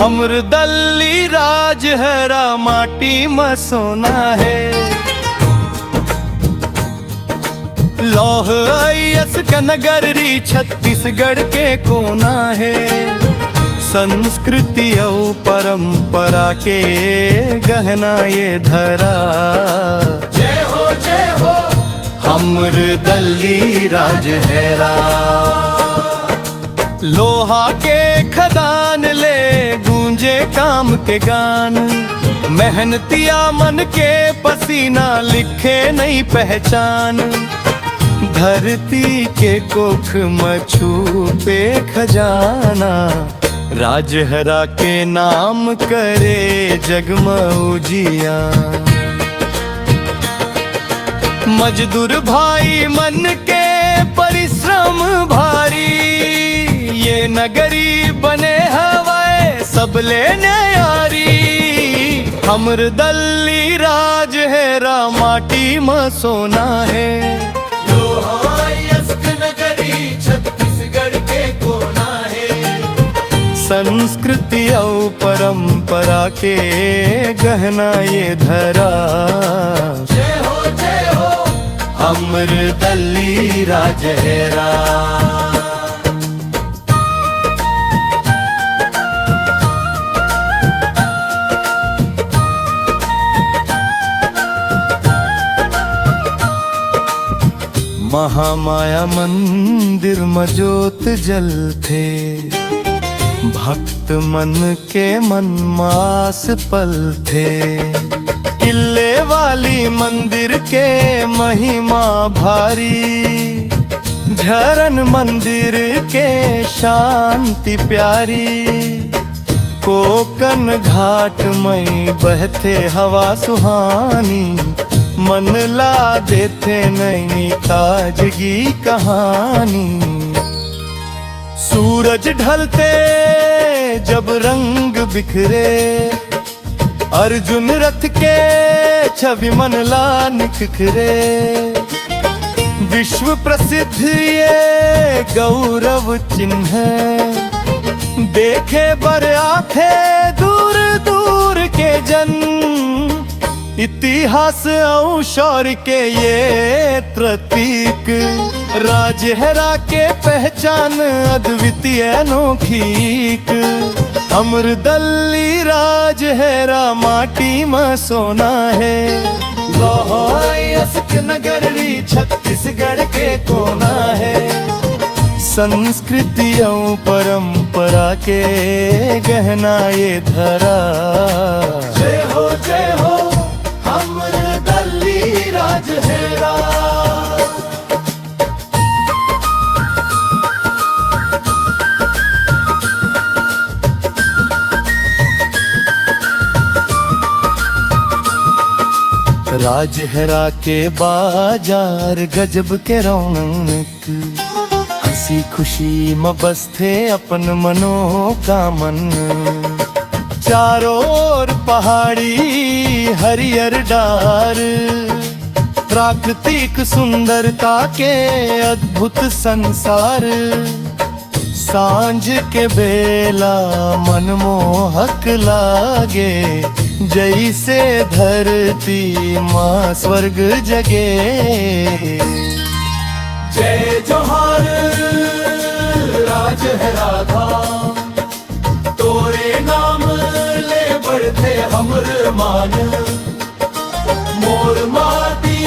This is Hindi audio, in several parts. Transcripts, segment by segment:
हमर दल्ली राज हरा माटी में सोना है। लौह अयस का नगर री छत्तीसगढ़ के कोना है। संस्कृति और परंपरा के गहना ये धरा। जय हो हमर दल्ली राज हैरा। लोहा के खदान ले गूंजे काम के गान। मेहनतिया मन के पसीना लिखे नई पहचान। धरती के कोख में छुपे खजाना। राजहरा के नाम करे जगमौजिया। मजदूर भाई मन के परिश्रम भारी। ये नगरी बने हवाए सब लेने यारी। हमर दल्ली राज हैरा माटी में सोना है। नगरी छत्तीसगढ़ के कोना है। संस्कृति और परंपरा के गहना ये धरा। जय हो हमर दल्ली राज हैरा। महामाया मंदिर में जोत जलते। भक्त मन के मन मास पलते। किले वाली मंदिर के महिमा भारी। झरन मंदिर के शांति प्यारी। कोकन घाट में बहते हवा सुहानी। मन ला देते नई ताजगी कहानी। सूरज ढलते जब रंग बिखरे। अर्जुन रथ के छवि मन ला निखरे। विश्व प्रसिद्ध ये गौरव चिन्ह। देखे बर आथे दूर दूर के जन। इतिहास और शौर्य के ये प्रतीक। राजहरा के पहचान अद्वितीय अनोखीक। हमर दल्ली राजहरा माटी में सोना है। लोहायस्क नगर री छत्तीसगढ़ के कोना है। संस्कृति और परंपरा के गहना ये धरा। जय हो हमर दल्ली राज हैरा। राजहरा के बाजार गजब के रौनक। हंसी खुशी में बसते अपन मनोकामन। चारों ओर पहाड़ी हरियर डार। प्राकृतिक सुंदरता के अद्भुत संसार। सांझ के बेला मनमोहक लागे। जैसे धरती माँ स्वर्ग जगे। जय जोहार राजहरा धाम। तोरे नाम ले बढ़ते हमर मान। मोर माटी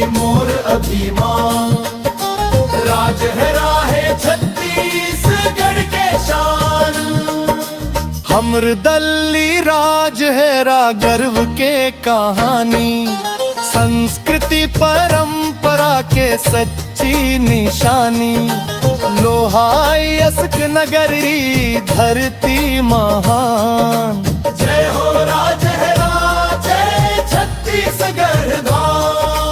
मोर अभिमान। राजहरा है छत्तीसगढ़ के शान। हमर दल्ली राजहरा गर्व के कहानी। संस्कृति परंपरा के सच्ची निशानी। लोहायस्क नगरी धरती महान। जय हो राजहरा जय छत्तीसगढ़ धाम।